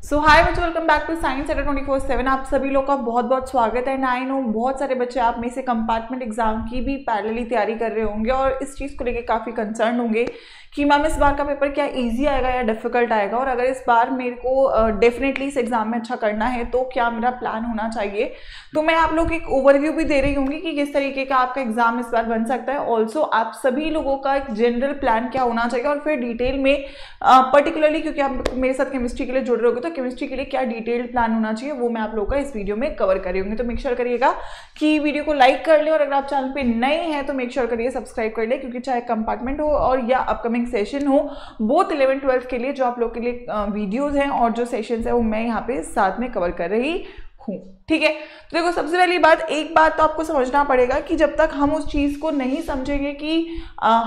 सो hi बच्चों, welcome back to science centre 24/7। आप सभी लोग का बहुत बहुत स्वागत है। आई नो बहुत सारे बच्चे आप में से कंपार्टमेंट एग्जाम की भी पैरेलली तैयारी कर रहे होंगे और इस चीज़ को लेकर काफ़ी कंसर्न होंगे कि मैम इस बार का पेपर क्या इजी आएगा या डिफिकल्ट आएगा, और अगर इस बार मेरे को डेफिनेटली इस एग्जाम में अच्छा करना है तो क्या मेरा प्लान होना चाहिए। तो मैं आप लोग एक ओवरव्यू भी दे रही होंगी कि किस तरीके का आपका एग्जाम इस बार बन सकता है। ऑल्सो आप सभी लोगों का एक जनरल प्लान क्या होना चाहिए, और फिर डिटेल में पर्टिकुलरली क्योंकि आप मेरे साथ केमिस्ट्री के लिए जुड़ रहे होगे तो केमिस्ट्री के लिए क्या डिटेल्ड प्लान होना चाहिए वो मैं आप लोगों का इस वीडियो में कवर कर रही होंगी। तो मेक श्योर करिएगा कि वीडियो को लाइक कर ले, और अगर आप चैनल पे नए हैं तो मेक श्योर करिए सब्सक्राइब कर ले, क्योंकि चाहे कंपार्टमेंट हो और या अपकमिंग सेशन हो, बोथ 11-12 के लिए जो आप लोग के लिए वीडियोज हैं और जो सेशंस है वो मैं यहाँ पे साथ में कवर कर रही हूँ। ठीक है, तो देखो सबसे पहली बात, एक बात तो आपको समझना पड़ेगा कि जब तक हम उस चीज़ को नहीं समझेंगे कि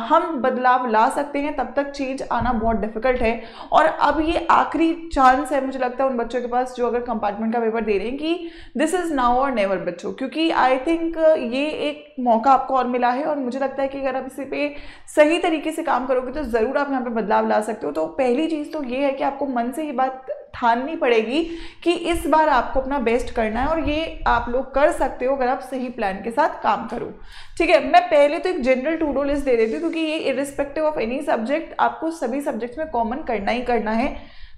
हम बदलाव ला सकते हैं तब तक चेंज आना बहुत डिफिकल्ट है। और अब ये आखिरी चांस है मुझे लगता है उन बच्चों के पास जो अगर कंपार्टमेंट का पेपर दे रहे हैं कि दिस इज नाउ और नेवर बच्चों, क्योंकि आई थिंक ये एक मौका आपको और मिला है और मुझे लगता है कि अगर आप इसी पे सही तरीके से काम करोगे तो ज़रूर आप यहाँ पे बदलाव ला सकते हो। तो पहली चीज़ तो ये है कि आपको मन से ये बात ठाननी पड़ेगी कि इस बार आपको अपना बेस्ट करना है, और ये आप लोग कर सकते हो अगर आप सही प्लान के साथ काम करो। ठीक है, मैं पहले तो एक जनरल टू डू लिस्ट दे देती हूँ क्योंकि ये इररिस्पेक्टिव ऑफ एनी सब्जेक्ट आपको सभी सब्जेक्ट्स में कॉमन करना ही करना है।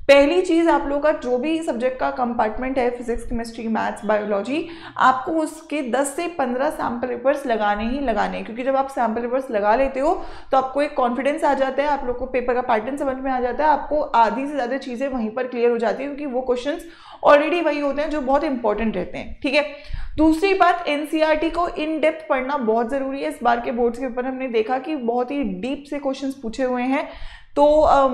पहली चीज़, आप लोगों का जो भी सब्जेक्ट का कंपार्टमेंट है, फिजिक्स, केमिस्ट्री, मैथ्स, बायोलॉजी, आपको उसके 10 से 15 सैम्पल पेपर्स लगाने ही लगाने हैं, क्योंकि जब आप सैम्पल पेपर्स लगा लेते हो तो आपको एक कॉन्फिडेंस आ जाता है, आप लोग को पेपर का पैटर्न समझ में आ जाता है, आपको आधी से ज़्यादा चीज़ें वहीं पर क्लियर हो जाती है क्योंकि वो क्वेश्चंस ऑलरेडी वही होते हैं जो बहुत इंपॉर्टेंट रहते हैं। ठीक है, दूसरी बात, एनसीईआरटी को इन डेप्थ पढ़ना बहुत ज़रूरी है। इस बार के बोर्ड्स के पेपर हमने देखा कि बहुत ही डीप से क्वेश्चंस पूछे हुए हैं। तो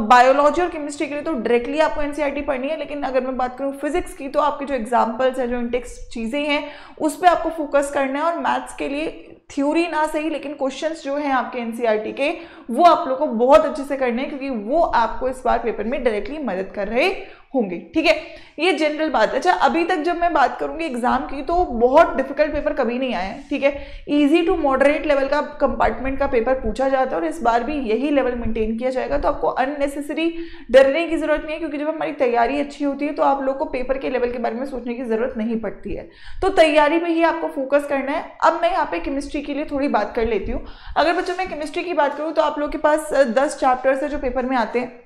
बायोलॉजी और केमिस्ट्री के लिए तो डायरेक्टली आपको एनसीईआरटी पढ़नी है, लेकिन अगर मैं बात करूँ फिजिक्स की तो आपके जो एग्जाम्पल्स हैं, जो इंटेक्स चीज़ें हैं, उस पर आपको फोकस करना है। और मैथ्स के लिए थ्योरी ना सही लेकिन क्वेश्चंस जो हैं आपके एनसीईआरटी के वो आप लोग को बहुत अच्छे से करने हैं, क्योंकि वो आपको इस बार पेपर में डायरेक्टली मदद कर रहे होंगे। ठीक है, ये जनरल बात है। अच्छा, अभी तक जब मैं बात करूंगी एग्जाम की तो बहुत डिफिकल्ट पेपर कभी नहीं आया है। ठीक है, इजी टू मॉडरेट लेवल का कंपार्टमेंट का पेपर पूछा जाता है और इस बार भी यही लेवल मेंटेन किया जाएगा। तो आपको अननेसेसरी डरने की जरूरत नहीं है, क्योंकि जब हमारी तैयारी अच्छी होती है तो आप लोग को पेपर के लेवल के बारे में सोचने की जरूरत नहीं पड़ती है। तो तैयारी पे ही आपको फोकस करना है। अब मैं यहाँ पे केमिस्ट्री के लिए थोड़ी बात कर लेती हूँ। अगर बच्चों मैं केमिस्ट्री की बात करूँ तो आप लोग के पास 10 चैप्टर्स है जो पेपर में आते हैं।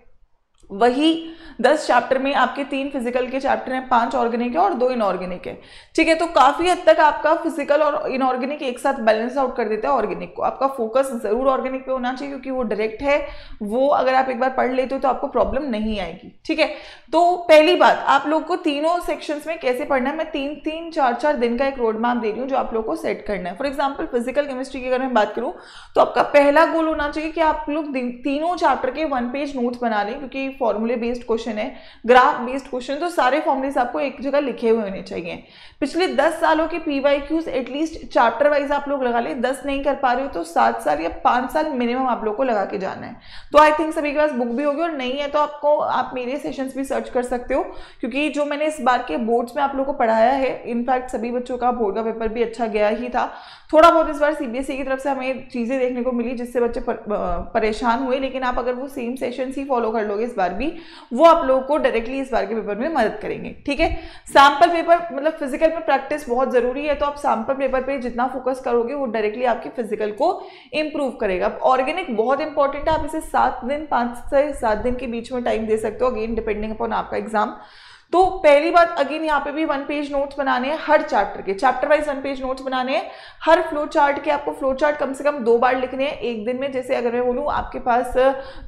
वही 10 चैप्टर में आपके 3 फिजिकल के चैप्टर हैं, 5 ऑर्गेनिक है और 2 इनऑर्गेनिक है। ठीक है, तो काफी हद तक आपका फिजिकल और इनऑर्गेनिक एक साथ बैलेंस आउट कर देता है ऑर्गेनिक को। आपका फोकस जरूर ऑर्गेनिक पे होना चाहिए क्योंकि वो डायरेक्ट है, वो अगर आप एक बार पढ़ लेते हो तो आपको प्रॉब्लम नहीं आएगी। ठीक है, तो पहली बात, आप लोग को तीनों सेक्शंस में कैसे पढ़ना है, मैं 3-3, 4-4 दिन का एक रोड मैप दे रही हूँ जो आप लोग को सेट करना है। फॉर एग्जाम्पल फिजिकल केमिस्ट्री की अगर मैं बात करूँ तो आपका पहला गोल होना चाहिए कि आप लोग तीनों चैप्टर के 1 पेज नोट्स बना लें, क्योंकि फॉर्मूले बेस्ड क्वेश्चन है, ग्राफ बेस्ड क्वेश्चन, तो सारे फॉर्मूलेस आपको एक जगह लिखे हुए होने चाहिए। पिछले 10 सालों के पीवाईक्यूज एटलीस्ट चैप्टर वाइज आप लोग लगा ले। 10 नहीं कर पा रहे हो तो 7 साल या 5 साल मिनिमम आप लोग को लगा के जाना है। तो आई थिंक सभी के पास बुक भी होगी, और नहीं है तो आप मेरे सेशंस भी सर्च कर सकते हो, क्योंकि जो मैंने इस बार के बोर्ड्स में आप लोग को पढ़ाया है, इनफैक्ट सभी बच्चों का बोर्ड का पेपर भी अच्छा गया ही था। थोड़ा बहुत इस बार सीबीएसई की तरफ से हमें चीजें देखने को मिली जिससे बच्चे परेशान हुए, लेकिन आप अगर वो सेम सेशंस ही फॉलो कर लोगे इस बार भी, वो आप लोगों को डायरेक्टली इस बार के पेपर में मदद करेंगे। ठीक है, सैंपल पेपर मतलब फिजिकल में प्रैक्टिस बहुत जरूरी है, तो आप सैंपल पेपर पे जितना फोकस करोगे वो डायरेक्टली आपके फिजिकल को इंप्रूव करेगा। ऑर्गेनिक बहुत इंपॉर्टेंट है, आप इसे 7 दिन 5 से 7 दिन के बीच में टाइम दे सकते हो, अगेन डिपेंडिंग अपॉन आपका एग्जाम। तो पहली बात, अगेन यहाँ पे भी 1 पेज नोट्स बनाने हैं हर चैप्टर के, चैप्टर वाइज 1 पेज नोट्स बनाने हैं। हर फ्लो चार्ट के आपको फ्लो चार्ट कम से कम 2 बार लिखने हैं एक दिन में। जैसे अगर मैं बोलूँ आपके पास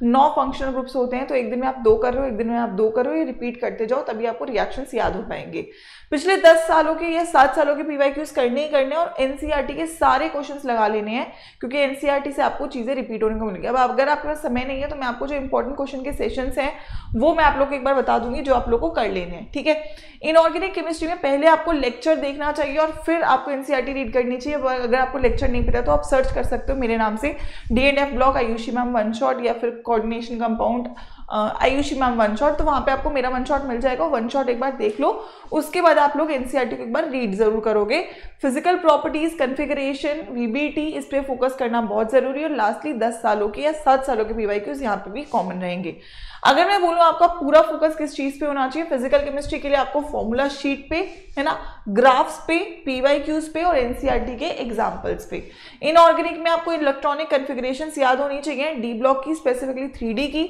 9 फंक्शनल ग्रुप्स होते हैं तो एक दिन में आप 2 कर रहे हो, एक दिन में आप 2 कर रहे हो, ये रिपीट करते जाओ, तभी आपको रिएक्शंस याद हो पाएंगे। पिछले 10 सालों के या 7 सालों के पीवाईक्यूज करने ही करने, और एनसीईआरटी के सारे क्वेश्चंस लगा लेने हैं, क्योंकि एनसीईआरटी से आपको चीजें रिपीट होने को मिलेंगी। अब अगर आपके पास समय नहीं है तो मैं आपको जो इंपॉर्टेंट क्वेश्चन के सेशंस हैं वो मैं आप लोग को एक बार बता दूंगी जो आप लोग को कर लेने हैं। ठीक है, इनऑर्गेनिक केमिस्ट्री में पहले आपको लेक्चर देखना चाहिए और फिर आपको एनसीईआरटी रीड करनी चाहिए। अगर आपको लेक्चर नहीं पता तो आप सर्च कर सकते हो मेरे नाम से, D&F block Ayushi ma'am 1 shot, या फिर coordination compound Ayushi ma'am 1 shot, तो वहां पे आपको मेरा 1 शॉट मिल जाएगा। 1 शॉट एक बार देख लो, उसके बाद आप लोग एनसीईआरटी को एक बार रीड जरूर करोगे। फिजिकल प्रॉपर्टीज, कॉन्फ़िगरेशन, वीबीटी, इस पे फोकस करना बहुत जरूरी है। और लास्टली 10 सालों के या 7 सालों के पीवाईक्यूज यहाँ पे भी कॉमन रहेंगे। अगर मैं बोलूँ आपका पूरा फोकस किस चीज पे होना चाहिए, फिजिकल केमिस्ट्री के लिए आपको फॉर्मूला शीट पे, है ना, ग्राफ्स पे, पीवाईक्यूज पे और एनसीईआरटी के एग्जांपल्स पे। इनऑर्गेनिक में आपको इलेक्ट्रॉनिक कॉन्फ़िगरेशंस याद होनी चाहिए, डी ब्लॉक की, स्पेसिफिकली 3D की।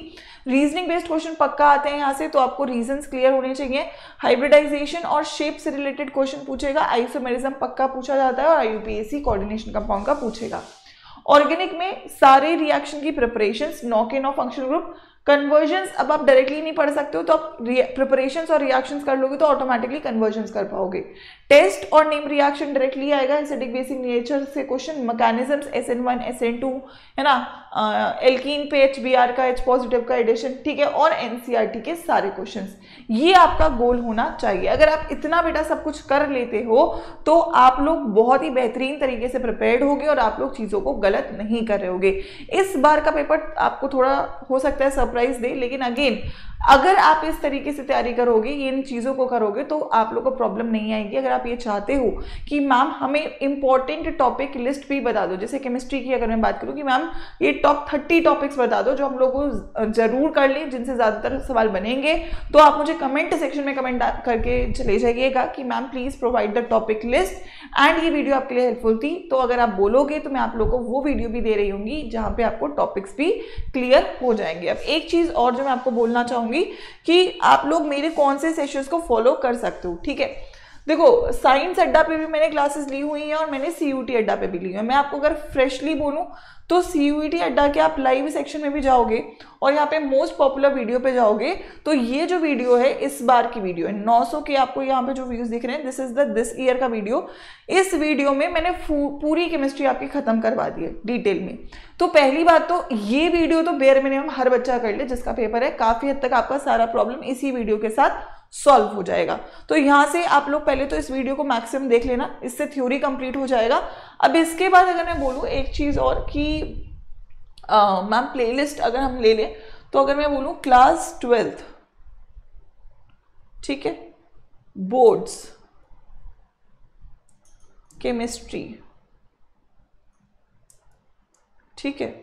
रीजनिंग बेस्ड क्वेश्चन पक्का आते हैं यहाँ से, तो आपको रीजंस क्लियर होने चाहिए। हाइब्रिडाइजेशन और शेप से रिलेटेड क्वेश्चन पूछेगा, आइसोमेरिज्म पक्का पूछा जाता है और आईयूपीएसी कोऑर्डिनेशन कंपाउंड का पूछेगा। ऑर्गेनिक में सारे रिएक्शन की प्रिपरेशंस, 9 के 9 फंक्शनल ग्रुप, कन्वर्जन्स अब आप डायरेक्टली नहीं पढ़ सकते हो, तो आप प्रिपरेशंस और रिएक्शंस कर लोगे तो ऑटोमेटिकली कन्वर्जन्स कर पाओगे। टेस्ट और नेम रिएक्शन डायरेक्टली आएगा, एसिडिक बेसिक नेचर से क्वेश्चन, मैकेनिज्म्स, SN1 SN2, है ना, एल्कीन पे HBr का H पॉजिटिव का एडिशन, ठीक है, और एनसीईआरटी के सारे क्वेश्चंस। ये आपका गोल होना चाहिए। अगर आप इतना बेटा सब कुछ कर लेते हो तो आप लोग बहुत ही बेहतरीन तरीके से प्रिपेयर्ड होगे और आप लोग चीज़ों को गलत नहीं कर रहे होगे। इस बार का पेपर आपको थोड़ा हो सकता है सरप्राइज दे, लेकिन अगेन अगर आप इस तरीके से तैयारी करोगे, इन चीज़ों को करोगे, तो आप लोग को प्रॉब्लम नहीं आएगी। अगर आप ये चाहते हो कि मैम हमें इंपॉर्टेंट टॉपिक लिस्ट भी बता दो, जैसे केमिस्ट्री की अगर मैं बात करूँ कि मैम ये टॉप 30 टॉपिक्स बता दो जो हम लोग को जरूर कर लें, जिनसे ज़्यादातर सवाल बनेंगे, तो आप मुझे कमेंट सेक्शन में कमेंट करके चले जाइएगा कि ma'am please provide the topic list and ये वीडियो आपके लिए हेल्पफुल थी। तो अगर आप बोलोगे तो मैं आप लोग को वो वीडियो भी दे रही होंगी जहाँ पे आपको टॉपिक्स भी क्लियर हो जाएंगे। अब एक चीज़ और जो मैं आपको बोलना चाहूँगी कि आप लोग मेरे कौन से सेशंस को फॉलो कर सकते हो, ठीक है। देखो, साइंस अड्डा पे भी मैंने क्लासेस ली हुई हैं और मैंने सीयूटी अड्डा पे भी ली है। मैं आपको अगर फ्रेशली बोलूं तो सीयूटी अड्डा के आप लाइव सेक्शन में भी जाओगे और यहाँ पे मोस्ट पॉपुलर वीडियो पे जाओगे तो ये जो वीडियो है इस बार की वीडियो है, 900 के आपको यहाँ पे जो व्यूज दिख रहे हैं, this is the this year का वीडियो। इस वीडियो में मैंने पूरी केमिस्ट्री आपकी खत्म करवा दी है डिटेल में। तो पहली बात तो ये वीडियो तो बेयर मिनिमम हर बच्चा कर ले जिसका पेपर है, काफी हद तक आपका सारा प्रॉब्लम इसी वीडियो के साथ सॉल्व हो जाएगा। तो यहाँ से आप लोग पहले तो इस वीडियो को मैक्सिमम देख लेना, इससे थ्योरी कंप्लीट हो जाएगा। अब इसके बाद अगर मैं बोलूँ एक चीज़ और कि मैम प्लेलिस्ट अगर हम ले लें तो अगर मैं बोलूँ क्लास 12th, ठीक है, बोर्ड्स केमिस्ट्री, ठीक है,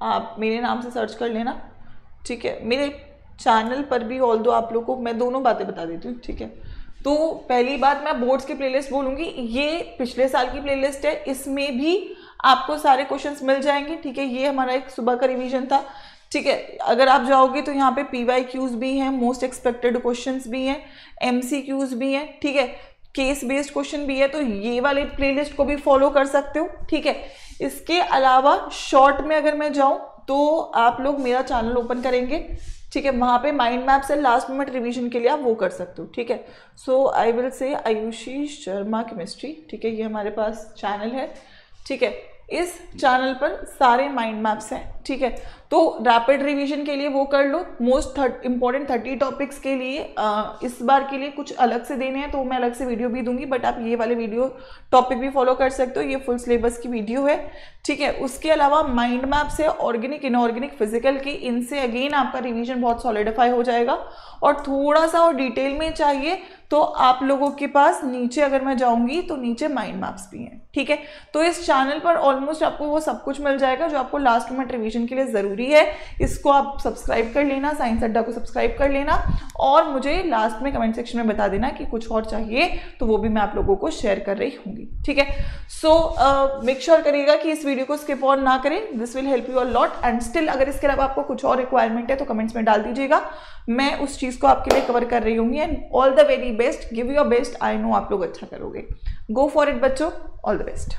आप मेरे नाम से सर्च कर लेना, ठीक है। मेरे चैनल पर भी ऑल दो आप लोग को मैं दोनों बातें बता देती हूँ, ठीक है। तो पहली बात मैं बोर्ड्स की प्लेलिस्ट बोलूँगी, ये पिछले साल की प्लेलिस्ट है, इसमें भी आपको सारे क्वेश्चंस मिल जाएंगे, ठीक है। ये हमारा एक सुबह का रिवीजन था, ठीक है। अगर आप जाओगे तो यहाँ पे PYQs भी हैं, मोस्ट एक्सपेक्टेड क्वेश्चंस भी हैं, MCQs भी हैं, ठीक है, केस बेस्ड क्वेश्चन भी है, तो ये वाले प्लेलिस्ट को भी फॉलो कर सकते हो, ठीक है। इसके अलावा शॉर्ट में अगर मैं जाऊँ तो आप लोग मेरा चैनल ओपन करेंगे, ठीक है, वहाँ पे माइंड मैप से लास्ट मोमेंट रिवीजन के लिए आप वो कर सकते हो, ठीक है। सो I will say Ayushi Sharma chemistry, ठीक है, ये हमारे पास चैनल है, ठीक है। इस चैनल पर सारे माइंड मैप्स हैं, ठीक है। तो रैपिड रिवीजन के लिए वो कर लो, मोस्ट इंपॉर्टेंट 30 टॉपिक्स के लिए इस बार के लिए कुछ अलग से देने हैं तो मैं अलग से वीडियो भी दूंगी, बट आप ये वाले वीडियो टॉपिक भी फॉलो कर सकते हो, ये फुल सिलेबस की वीडियो है, ठीक है। उसके अलावा माइंड मैप से ऑर्गेनिक, इनऑर्गेनिक, फिजिकल की, इनसे अगेन आपका रिवीजन बहुत सॉलिडिफाई हो जाएगा। और थोड़ा सा और डिटेल में चाहिए तो आप लोगों के पास नीचे अगर मैं जाऊंगी तो नीचे माइंड मैप्स भी हैं, ठीक है। तो इस चैनल पर ऑलमोस्ट आपको वो सब कुछ मिल जाएगा जो आपको लास्ट मोमेंट रिवीजन के लिए ज़रूरी है। इसको आप सब्सक्राइब कर लेना, साइंस अड्डा को सब्सक्राइब कर लेना और मुझे लास्ट में कमेंट सेक्शन में बता देना कि कुछ और चाहिए तो वो भी मैं आप लोगों को शेयर कर रही होंगी, ठीक है। सो मेक श्योर करिएगा कि इस वीडियो को स्किप ऑन ना करें, this will help you a lot. And still अगर इसके अलावा आपको कुछ और रिक्वायरमेंट है तो कमेंट्स में डाल दीजिएगा, मैं उस चीज़ को आपके लिए कवर कर रही होंगी। And all the very best, give your best, I know आप लोग अच्छा करोगे। गो फॉर इट बच्चों, ऑल द बेस्ट।